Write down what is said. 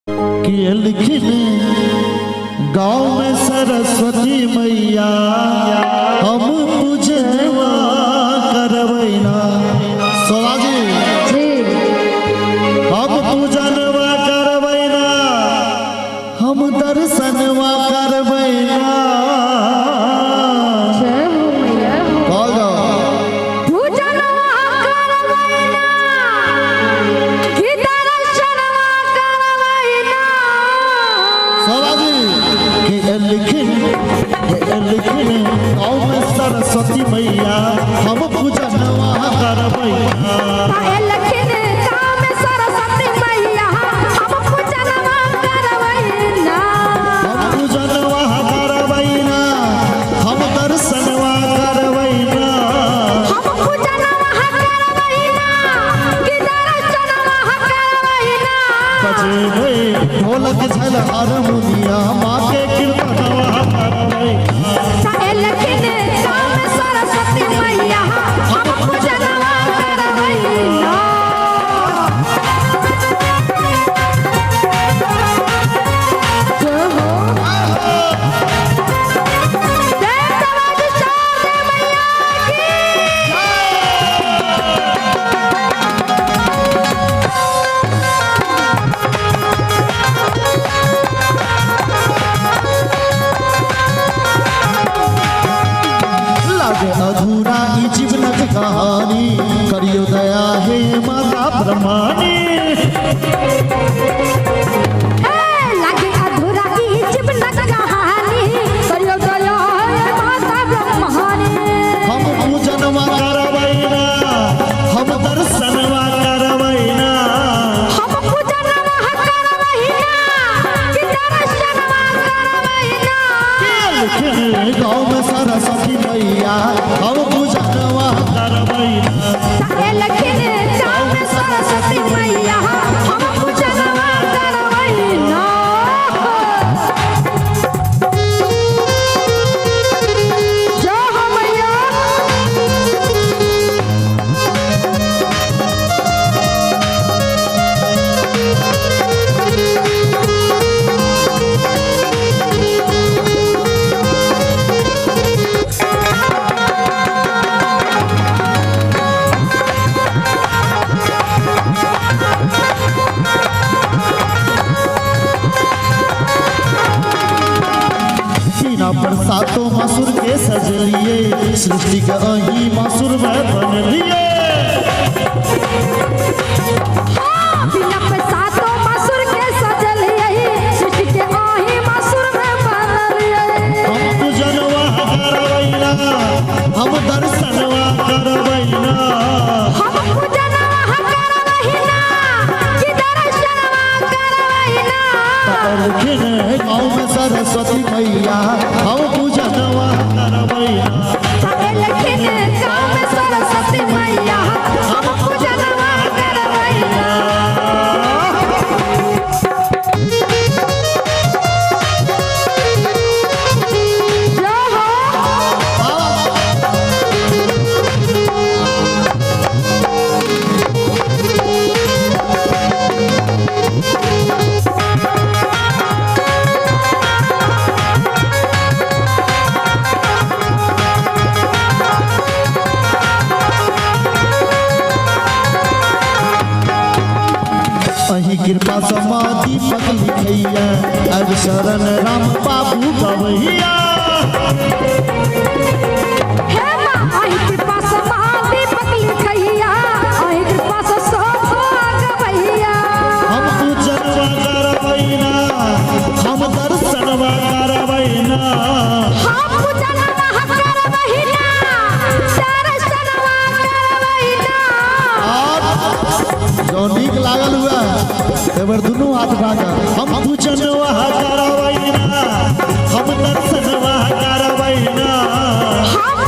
कि लिखिन गाँव में सरस्वती मैया हम पूजवा करवैना सोराजी हम पूजनवा करवैना हम दर्शनवा करवैना सरस्वती मैया हम पूजनवा करवैना सरस्वती मैया हम पूजनवा करवैना हम पूजनवा करवैना हम दर्शनवा करवैना हम पूजनवा करवैना कि दर्शनवा करवैना बजे ढोलक झल हारमोनिया माँ के कीर्तनवा करवैना अधूरा ही जीवन कहानी करियो दया है माता ब्रह्मानी लागे अधूरा ही जीवन कहानी करियो दया है माता ब्रह्मानी हम पूजनवा करवैना हम दर्शनवा करवैना हम पूजनवा करवैना कि दर्शनवा करवैना गाँव में सरस्वती मैया हम पूजनवा करवैना गाँव में सरस्वती मैया हम पूजनवा करवैना जय हो मैया पर सातों मासुर के सजलिए सृष्टि का ही मासुर में बन लिए बिना पे सातों मासुर के सजलिए सृष्टि के ही मासुर में बन लिए हम पूजनवा करवैना हम दर्शनवा करवैना हम पूजनवा करवैना कि दर्शनवा करवैना गाँव में सरस्वती मैया हम पूजनवा करवैना गाँव में सरस्वती मैया हम पूजनवा करवैना अही कृपा समाधि पक लिखैया अब शरण राम बाबू गवैया हे मां अही कृपा समाधि पक लिखैया अही कृपा से शोभा गवैया हम पूजनवा करवैना हम दर्शनवा करवैना हम पूजनवा करवैना दर्शनवा करवैना जो नीक लागल हुआ एबर दुनू हाथ भागा हम पूजनवा करवैना हम दर्शनवा करवैना हम